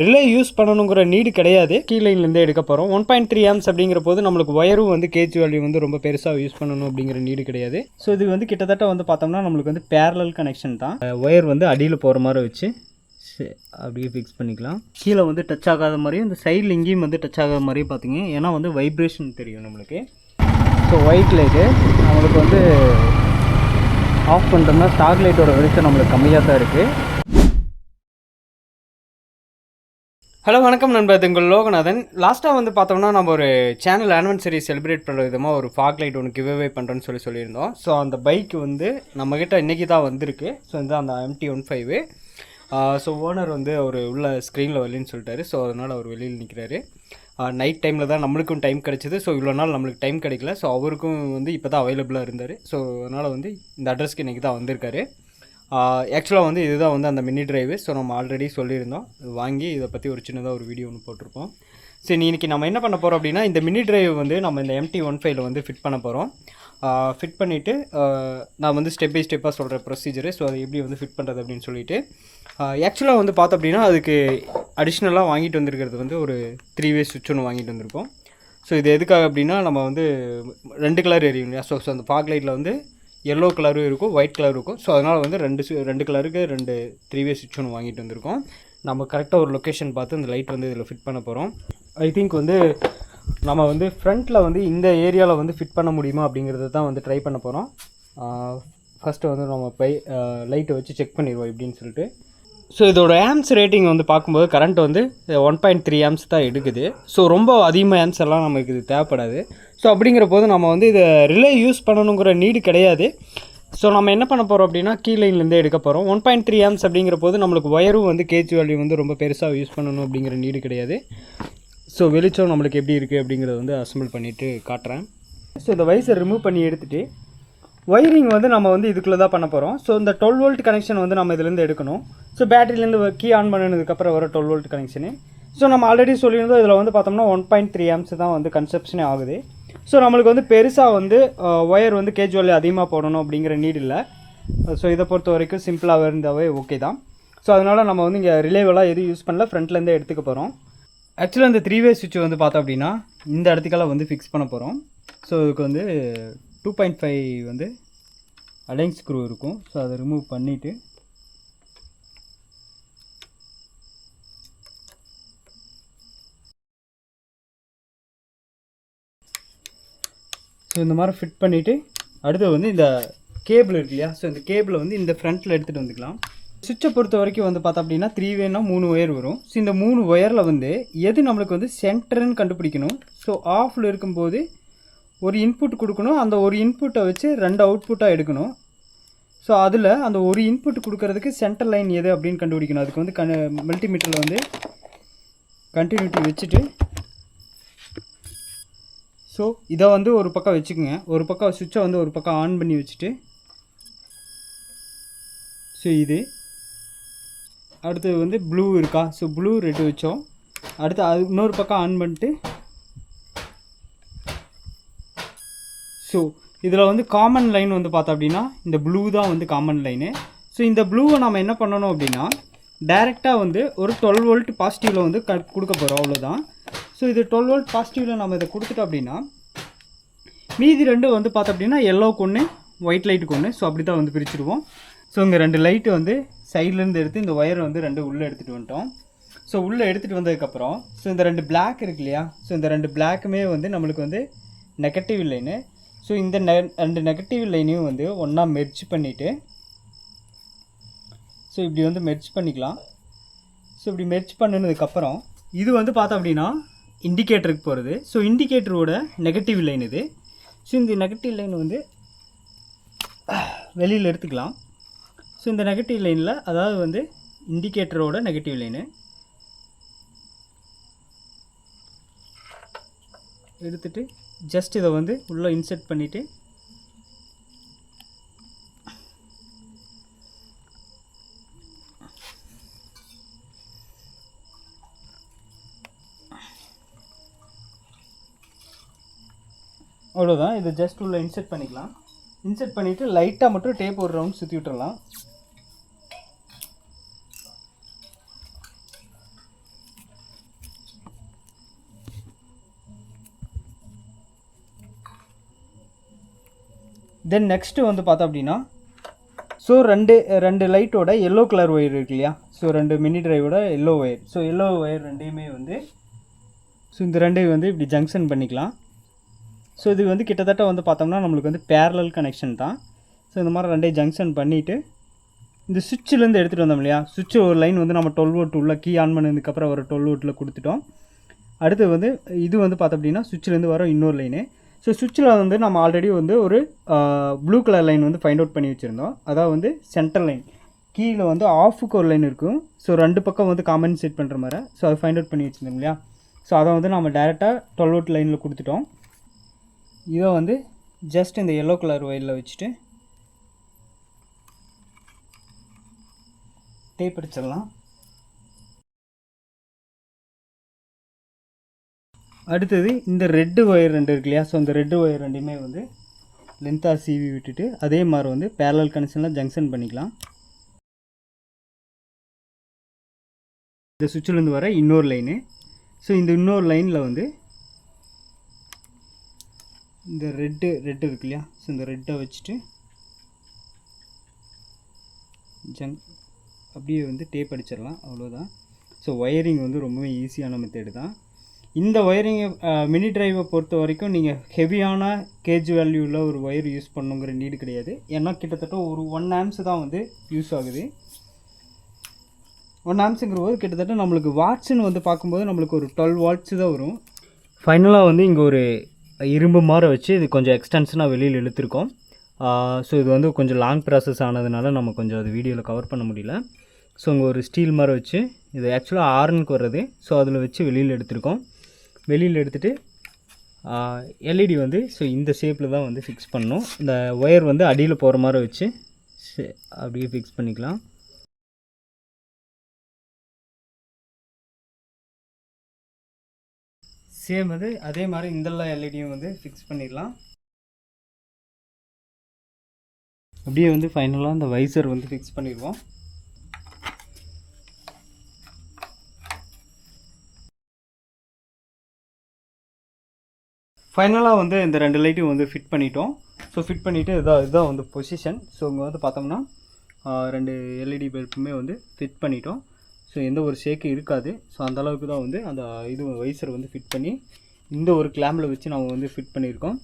Relay use பண்ணணுங்கிற need கிடையாது. Key லைன்லேருந்தே எடுக்க போகிறோம். 1.3 ஆம்ஸ் அப்படிங்கிற போது நம்மளுக்கு ஒயரும் வந்து கேஜ் வேல்யூ வந்து ரொம்ப பெருசாக யூஸ் பண்ணணும் அப்படிங்கிற நீடு கிடையாது. ஸோ இது வந்து கிட்டத்தட்ட வந்து பார்த்தோம்னா நம்மளுக்கு வந்து பேரலல் கனெக்ஷன் தான். ஒயர் வந்து அடியில் போகிற மாதிரி வச்சு அப்படியே ஃபிக்ஸ் பண்ணிக்கலாம். கீழே வந்து டச் ஆகாத மாதிரியும் இந்த சைடில் இங்கேயும் வந்து டச் ஆகாத மாதிரியும் பார்த்தீங்க. ஏன்னா வந்து வைப்ரேஷன் தெரியும் நம்மளுக்கு. ஸோ ஒயிட் லைட்டு நம்மளுக்கு வந்து ஆஃப் பண்ணுறோம்னா ஸ்டாக் லைட்டோட வெளிச்சம் நம்மளுக்கு கம்மியாக தான் இருக்குது. ஹலோ வணக்கம் நண்பர், இது உங்கள் லோகநாதன். லாஸ்ட்டாக வந்து பார்த்தோம்னா நம்ம ஒரு சேனல் ஆனிவர்சரி செலிப்ரேட் பண்ணுற விதமாக ஒரு ஃபாக் லைட் ஒன்று கிவ்அவே பண்ணுறோன்னு சொல்லியிருந்தோம். ஸோ அந்த பைக் வந்து நம்மக்கிட்ட இன்றைக்கி தான் வந்திருக்கு. ஸோ இந்த அந்த MT-15. ஸோ ஓனர் வந்து அவர் உள்ள ஸ்க்ரீனில் வரலின்னு சொல்லிட்டாரு. ஸோ அதனால் அவர் வெளியில் நிற்கிறாரு. நைட் டைமில் தான் நம்மளுக்கும் டைம் கிடச்சிது. ஸோ இவ்வளோ நாள் நம்மளுக்கு டைம் கிடைக்கல. ஸோ அவருக்கும் வந்து இப்போ தான் அவைலபிளாக இருந்தார். ஸோ அதனால் வந்து இந்த அட்ரஸ்க்கு இன்றைக்கி தான் வந்திருக்காரு. ஆக்சுவலாக வந்து இதுதான் வந்து அந்த மினி டிரைவு. ஸோ நம்ம ஆல்ரெடி சொல்லியிருந்தோம், வாங்கி இதை பற்றி ஒரு சின்னதாக ஒரு வீடியோ ஒன்று போட்டிருப்போம். சரி, இன்றைக்கி நம்ம என்ன பண்ண போகிறோம் அப்படின்னா, இந்த மினி டிரைவ் வந்து நம்ம இந்த MT-15 வந்து ஃபிட் பண்ண போகிறோம். ஃபிட் பண்ணிவிட்டு நான் வந்து ஸ்டெப் பை ஸ்டெப்பாக சொல்கிற ப்ரொசீஜரு. ஸோ அதை எப்படி வந்து ஃபிட் பண்ணுறது அப்படின்னு சொல்லிட்டு ஆக்சுவலாக வந்து பார்த்தோம் அப்படின்னா அதுக்கு அடிஷ்னலாக வாங்கிட்டு வந்திருக்கிறது வந்து ஒரு 3-வே சுவிட்ச் ஒன்று வாங்கிட்டு வந்திருக்கோம். ஸோ இது எதுக்காக அப்படின்னா, நம்ம வந்து 2 கலர் எரியும் இல்லையா. ஸோ அந்த ஃபாக் லைட்டில் வந்து எல்லோ கலரும் இருக்கும், ஒயிட் கலரும் இருக்கும். ஸோ அதனால் வந்து ரெண்டு கலருக்கு 2 3-வே சுவிட்ச் ஒன்று வாங்கிட்டு வந்திருக்கோம். நம்ம கரெக்டாக ஒரு லொக்கேஷன் பார்த்து இந்த லைட் வந்து இதில் ஃபிட் பண்ண போகிறோம். ஐ திங்க் வந்து நம்ம வந்து ஃப்ரண்ட்டில் வந்து இந்த ஏரியாவில் வந்து ஃபிட் பண்ண முடியுமா அப்படிங்கிறத தான் வந்து ட்ரை பண்ண போகிறோம். ஃபஸ்ட்டு வந்து நம்ம லைட்டை வச்சு செக் பண்ணிடுவோம் எப்படின்னு சொல்லிட்டு. ஸோ இதோட ஆம்ஸ் ரேட்டிங் வந்து பார்க்கும்போது கரண்ட் வந்து 1.3 ஆம்ஸ் தான் எடுக்குது. ஸோ ரொம்ப அதிகமாக ஆம்ஸ் எல்லாம் நமக்கு இது தேவைப்படாது. ஸோ அப்படிங்கிற போது நம்ம வந்து இதை ரிலே யூஸ் பண்ணணுங்கிற நீடு கிடையாது. ஸோ நம்ம என்ன பண்ண போகிறோம் அப்படின்னா, கீ லைன்லேருந்தே எடுக்க போகிறோம். 1.3 ஆம்ஸ் அப்படிங்கிற போது நம்மளுக்கு ஒயரும் வந்து கேஜ் வேல்யூ வந்து ரொம்ப பெருசாக யூஸ் பண்ணணும் அப்படிங்கிற நீடு கிடையாது. ஸோ வெளிச்சம் நம்மளுக்கு எப்படி இருக்குது அப்படிங்கிறத வந்து அசம்பிள் பண்ணிவிட்டு காட்டுறேன். ஸோ இந்த வைஸை ரிமூவ் பண்ணி எடுத்துகிட்டு ஒயரிங் வந்து நம்ம வந்து இதுக்குள்ளே தான் பண்ண போகிறோம். ஸோ இந்த 12 வோல்ட் கனெக்ஷன் வந்து நம்ம இதுலேருந்து எடுக்கணும். ஸோ பேட்டரியிலேருந்து கீ ஆன் பண்ணினதுக்கப்புறம் வர 12 வோல்ட் கனெக்ஷனு. ஸோ நம்ம ஆல்ரெடி சொல்லியிருந்தோம், இதில் வந்து பார்த்தோம்னா 1.3 ஆம்ஸ் தான் வந்து கன்சப்ஷனே ஆகுது. ஸோ நம்மளுக்கு வந்து பெருசாக வந்து ஒயர் வந்து கேஜ் வேல்யூ அதிகமாக போடணும் அப்படிங்கிற நீடு இல்லை. ஸோ இதை பொறுத்த வரைக்கும் சிம்பிளாக இருந்தாவே ஓகே தான். ஸோ அதனால் நம்ம வந்து இங்கே ரிலேவெல்லாம் எதுவும் யூஸ் பண்ணல, ஃப்ரண்ட்லேருந்தே எடுத்துக்க போகிறோம். ஆக்சுவலாக இந்த 3-வே சுவிட்ச் வந்து பார்த்தோம் அப்படின்னா இந்த இடத்துக்கெல்லாம் வந்து ஃபிக்ஸ் பண்ண போகிறோம். ஸோ இதுக்கு வந்து 2.5 வந்து அலைன் ஸ்க்ரூ இருக்கும். ஸோ அதை ரிமூவ் பண்ணிவிட்டு ஸோ இந்த மாதிரி ஃபிட் பண்ணிவிட்டு அடுத்து வந்து இந்த கேபிள் இருக்கு இல்லையா. ஸோ இந்த கேபிளை வந்து இந்த ஃப்ரண்ட்டில் எடுத்துகிட்டு வந்துக்கலாம். சுவிட்சை பொறுத்த வரைக்கும் வந்து பார்த்தோம் அப்படின்னா 3-வேனா 3 ஒயர் வரும். ஸோ இந்த 3 ஒயரில் வந்து எது நம்மளுக்கு வந்து சென்டர்னு கண்டுபிடிக்கணும். ஸோ ஆஃபில் இருக்கும்போது ஒரு இன்புட் கொடுக்கணும். அந்த ஒரு இன்புட்டை வச்சு 2 அவுட்புட்டாக எடுக்கணும். ஸோ அதில் அந்த ஒரு இன்புட் கொடுக்கறதுக்கு சென்டர் லைன் எது அப்படின்னு கண்டுபிடிக்கணும். அதுக்கு வந்து மல்டிமீட்டரில் வந்து கண்டினியூட்டி வச்சுட்டு ஸோ இதை வந்து ஒரு பக்கம் வச்சுக்கோங்க. ஒரு பக்கம் சுவிட்சை வந்து ஒரு பக்கம் ஆன் பண்ணி வச்சுட்டு ஸோ இது அடுத்து வந்து ப்ளூ இருக்கா. ஸோ ப்ளூ ரெட்டு வச்சோம். அடுத்து அது இன்னொரு பக்கம் ஆன் பண்ணிட்டு ஸோ இதில் வந்து காமன் லைன் வந்து பார்த்தோம் அப்படின்னா இந்த ப்ளூ தான் வந்து காமன் லைனு. ஸோ இந்த ப்ளூவை நம்ம என்ன பண்ணணும் அப்படின்னா டைரெக்டாக வந்து ஒரு 12 வோல்ட் பாசிட்டிவில் வந்து கொடுக்க போகிறோம், அவ்வளோதான். ஸோ இது 12 வோல்ட் பாசிட்டிவில் நம்ம இதை கொடுத்துட்டோம் அப்படின்னா மீதி 2 வந்து பார்த்தோம் அப்படின்னா எல்லோவுக்கு ஒன்று, ஒயிட் லைட்டுக்கு ஒன்று. ஸோ அப்படி தான் வந்து பிரிச்சுடுவோம். ஸோ இங்கே 2 லைட்டு வந்து சைட்லேருந்து எடுத்து இந்த ஒயரை வந்து 2 உள்ளே எடுத்துகிட்டு வந்துட்டோம். ஸோ உள்ளே எடுத்துகிட்டு வந்ததுக்கப்புறம் ஸோ இந்த 2 பிளாக் இருக்கு இல்லையா. ஸோ இந்த 2 பிளாக்குமே வந்து நம்மளுக்கு வந்து நெகட்டிவ் லைனு. ஸோ இந்த 2 நெகட்டிவ் லைனையும் வந்து ஒன்றா மெர்ஜ் பண்ணிவிட்டு ஸோ இப்படி வந்து மெர்ஜ் பண்ணிக்கலாம். ஸோ இப்படி மெர்ஜ் பண்ணினதுக்கப்புறம் இது வந்து பார்த்தோம் அப்படின்னா இண்டிகேட்டருக்கு போகிறது. ஸோ இண்டிகேட்டரோட நெகட்டிவ் லைன் இது. ஸோ இந்த நெகட்டிவ் லைன் வந்து வெளியில் எடுத்துக்கலாம். ஸோ இந்த நெகட்டிவ் லைனில், அதாவது வந்து இண்டிகேட்டரோட நெகட்டிவ் லைனு எடுத்துகிட்டு ஜஸ்ட் இதை வந்து உள்ளே இன்செர்ட் பண்ணிவிட்டு அவ்வளோதான். இதை ஜஸ்ட் உள்ளே இன்செர்ட் பண்ணிக்கலாம். இன்செர்ட் பண்ணிவிட்டு லைட்டாக மட்டும் டேப் ஒரு ரவுண்ட் சுற்றி விட்டுறலாம். தென் நெக்ஸ்ட்டு வந்து பார்த்தோம் அப்படின்னா ஸோ ரெண்டு லைட்டோட எல்லோ கலர் ஒயர் இருக்கு இல்லையா, ஸோ 2 மினி டிரைவோட yellow wire. So yellow wire ரெண்டையுமே வந்து ஸோ இந்த ரெண்டையும் வந்து இப்படி ஜங்ஷன் பண்ணிக்கலாம். ஸோ இது வந்து கிட்டத்தட்ட வந்து பார்த்தோம்னா நம்மளுக்கு வந்து பேரலல் கனெக்ஷன் தான். ஸோ இந்த மாதிரி ரெண்டையும் ஜங்ஷன் பண்ணிவிட்டு இந்த சுவிட்சிலேருந்து எடுத்துகிட்டு வந்தோம் இல்லையா, சுவிட்ச் ஒரு லைன் வந்து நம்ம 12 வோல்ட் உள்ள கீ ஆன் பண்ணதுக்கப்புறம் ஒரு 12 வோல்ட்டில் கொடுத்துட்டோம். அடுத்து வந்து இது வந்து பார்த்தோம் அப்படின்னா சுவிட்சிலேருந்து வர இன்னொரு லைனு. ஸோ சுவிட்சில் வந்து நம்ம ஆல்ரெடி வந்து ஒரு ப்ளூ கலர் லைன் வந்து ஃபைண்ட் அவுட் பண்ணி வச்சுருந்தோம். அதாவது வந்து சென்டர் லைன் கீழே வந்து ஆஃபுக்கு ஒரு லைன் இருக்கும். ஸோ 2 பக்கம் வந்து காம்பன்சேட் பண்ணுற மாதிரி. ஸோ அதை ஃபைண்ட் அவுட் பண்ணி வச்சுருந்தோம் இல்லையா. ஸோ அதை வந்து நம்ம டேரெக்டாக 12 வோல்ட் லைனில் கொடுத்துட்டோம். இதை வந்து ஜஸ்ட் இந்த எல்லோ கலர் ஒயரில் வச்சுட்டு டேப் அடிச்சிடலாம். அடுத்தது இந்த ரெட்டு ஒயர் 2 இருக்கு இல்லையா, ஸோ இந்த ரெட்டு ஒயர் ரெண்டுமே வந்து லென்த்தாக சீவி விட்டுட்டு அதே மாதிரி வந்து பேரலல் கனெக்ஷனில் ஜங்ஷன் பண்ணிக்கலாம். இந்த சுவிட்சிலேருந்து வர இன்னொரு லைனு. ஸோ இந்த இன்னொரு லைனில் வந்து இந்த ரெட்டு இருக்கு இல்லையா, ஸோ இந்த ரெட்டை வச்சுட்டு அப்படியே வந்து டேப் அடிச்சிடலாம். அவ்வளோதான். ஸோ ஒயரிங் வந்து ரொம்பவே ஈஸியான மெத்தேடு தான். இந்த ஒயரிங்கை மினி டிரைவை பொறுத்த வரைக்கும் நீங்கள் ஹெவியான கேஜ் வேல்யூவில் ஒரு ஒயர் யூஸ் பண்ணுங்கிற நீடு கிடையாது. ஏன்னா கிட்டத்தட்ட ஒரு 1 ஆம்ஸ் தான் வந்து யூஸ் ஆகுது. 1 ஆம்ஸுங்கிற போது கிட்டத்தட்ட நம்மளுக்கு வாட்ஸ்ன்னு வந்து பார்க்கும்போது நம்மளுக்கு ஒரு 12 வாட்ஸ் தான் வரும். ஃபைனலாக வந்து இங்கே ஒரு இரும்பு மாதிரி வச்சு இது கொஞ்சம் எக்ஸ்டென்ஷனாக வெளியில் இழுத்துருக்கோம். ஸோ இது வந்து கொஞ்சம் லாங் ப்ராசஸ் ஆனதுனால நம்ம கொஞ்சம் அது வீடியோவில் கவர் பண்ண முடியல. ஸோ இங்கே ஒரு ஸ்டீல் மாதிரி வச்சு இது ஆக்சுவலாக ஆர்னுக்கு வர்றது. ஸோ அதில் வச்சு வெளியில் எடுத்திருக்கோம். வெளியில் எடுத்துகிட்டு எல்இடி வந்து ஸோ இந்த ஷேப்பில் தான் வந்து ஃபிக்ஸ் பண்ணணும். இந்த ஒயர் வந்து அடியில் போகிற மாதிரி வச்சு அப்படியே ஃபிக்ஸ் பண்ணிக்கலாம். சேம் அது அதே மாதிரி இந்தெல்லாம் எல்இடியும் வந்து ஃபிக்ஸ் பண்ணிடலாம். அப்படியே வந்து ஃபைனலாக இந்த வைசர் வந்து ஃபிக்ஸ் பண்ணிடுவோம். ஃபைனலாக வந்து இந்த 2 லைட்டும் வந்து ஃபிட் பண்ணிட்டோம். ஸோ ஃபிட் பண்ணிவிட்டு இதுதான் வந்து பொசிஷன். ஸோ இங்கே வந்து பார்த்தோம்னா 2 எல்இடி பல்புமே வந்து ஃபிட் பண்ணிட்டோம். ஸோ எந்த ஒரு ஷேக்கு இருக்காது. ஸோ அந்தளவுக்கு தான் வந்து அந்த இது வைசர் வந்து ஃபிட் பண்ணி இந்த ஒரு கிளாம்பில் வச்சு நம்ம வந்து ஃபிட் பண்ணியிருக்கோம்.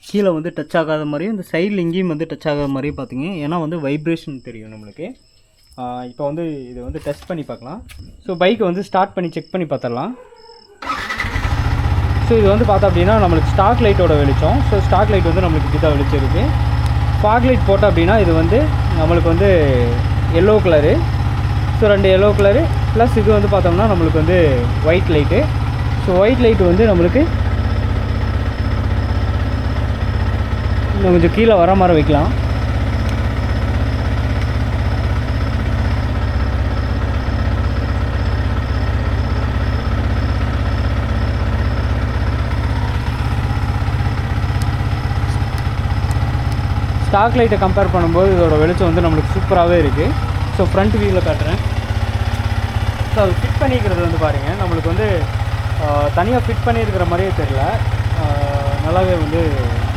கீழே வந்து டச் ஆகாத மாதிரியும் இந்த சைடில் இங்கேயும் வந்து டச் ஆகாத மாதிரியும் பார்த்திங்க. ஏன்னா வந்து வைப்ரேஷன் தெரியும் நம்மளுக்கு. இப்போ வந்து இதை வந்து டெஸ்ட் பண்ணி பார்க்கலாம். ஸோ பைக்கை வந்து ஸ்டார்ட் பண்ணி செக் பண்ணி பார்த்துடலாம். ஸோ இது வந்து பார்த்தோம் அப்படின்னா நம்மளுக்கு ஸ்டாக் லைட்டோட வெளிச்சம். ஸோ ஸ்டாக் லைட் வந்து நம்மளுக்கு இப்படி தான் வெளிச்சம் இருக்குது. ஃபாக் லைட் போட்டோம் அப்படின்னா இது வந்து நம்மளுக்கு வந்து yellow colour. So 2 yellow colour plus இது வந்து பார்த்தோம்னா நம்மளுக்கு வந்து white light. So white light வந்து நம்மளுக்கு இன்னும் கொஞ்சம் கீழே வர மாதிரி வைக்கலாம். ஸ்டாக் லைட்டை கம்பேர் பண்ணும்போது இதோட வெளிச்சம் வந்து நம்மளுக்கு சூப்பராகவே இருக்குது. ஸோ ஃப்ரண்ட் வியூவில் காட்டுறேன். ஸோ அது ஃபிட் பண்ணிக்கிறது வந்து பாருங்கள் நம்மளுக்கு வந்து தனியாக ஃபிட் பண்ணியிருக்கிற மாதிரியே தெரியல, நல்லாவே வந்து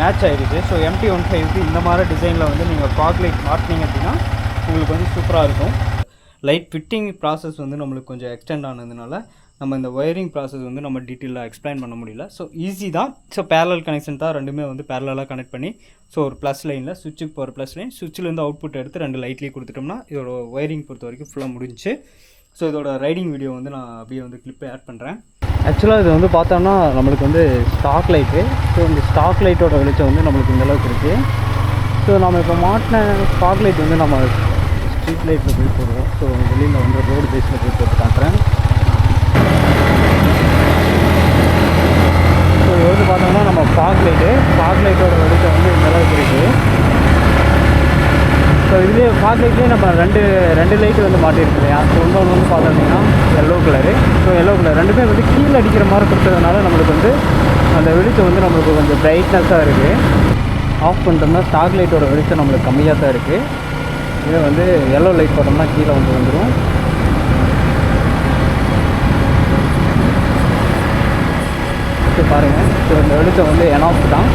மேட்ச் ஆகிடுச்சு. ஸோ MT-15க்கு இந்த மாதிரி டிசைனில் வந்து நீங்கள் ஃபாக் லைட் மாட்டினீங்க அப்படின்னா உங்களுக்கு வந்து சூப்பராக இருக்கும். லைட் ஃபிட்டிங் ப்ராசஸ் வந்து நம்மளுக்கு கொஞ்சம் எக்ஸ்டெண்ட் ஆனதுனால நம்ம இந்த ஒயரிங் ப்ராசஸ் வந்து நம்ம டீட்டெயிலாக எக்ஸ்பிளைன் பண்ண முடியல. ஸோ ஈஸி தான். ஸோ பேரலல் கனெக்ஷன் தான், ரெண்டுமே வந்து பேரலாக கனெக்ட் பண்ணி ஸோ ஒரு ப்ளஸ் லைனில் சுவிட்சுக்கு போகிற ப்ளஸ் லைன், சுவிட்சிலேருந்து அவுட்புட் எடுத்து 2 லைட்லேயே கொடுத்துட்டோம்னா இதோட ஒயரிங் பொறுத்த வரைக்கும் ஃபுல்லாக முடிஞ்சு. ஸோ இதோட ரைடிங் வீடியோ வந்து நான் அப்படியே வந்து கிளிப்பை ஆட் பண்ணுறேன். ஆக்சுவலாக இது வந்து பார்த்தோம்னா நம்மளுக்கு வந்து ஸ்டாக் லைட்டு. ஸோ இந்த ஸ்டாக் லைட்டோட வெளிச்சம் வந்து நம்மளுக்கு இந்தளவுக்கு இருக்குது. ஸோ நம்ம இப்போ மாட்டின ஸ்டாக் லைட் வந்து நம்ம ஸ்ட்ரீட் லைட்டில் போய் போடுவோம். ஸோ வெளியில் வந்து ரோடு பேஸில் போய் போட்டு காட்டுறேன். ஸோ இது வந்து பார்த்தோம்னா நம்ம ஃபாக் லைட்டோட வெளிச்சம் வந்து இந்தளவுக்கு இருக்குது. ஸோ இதுலேயே ஃபாக் லைட்லேயே நம்ம ரெண்டு லைட்டு வந்து மாட்டிருக்கு இல்லையா. ஸோ இன்னொன்று வந்து பார்த்தோம்னா yellow colour. So yellow colour ரெண்டுமே வந்து கீழே அடிக்கிற மாதிரி கொடுத்ததுனால நம்மளுக்கு வந்து அந்த வெளிச்சம் வந்து நம்மளுக்கு கொஞ்சம் பிரைட்னஸாக இருக்குது. ஆஃப் பண்ணிட்டோம்னா ஸ்டாக் லைட்டோட வெளிச்சம் நம்மளுக்கு கம்மியாக தான் இருக்குது. இதே வந்து எல்லோ லைட் போட்டோம்னா கீழே வந்து வந்துடும். பாருங்கள். ஸோ இந்த வெளிச்சம் வந்து எனாஃப் தான்.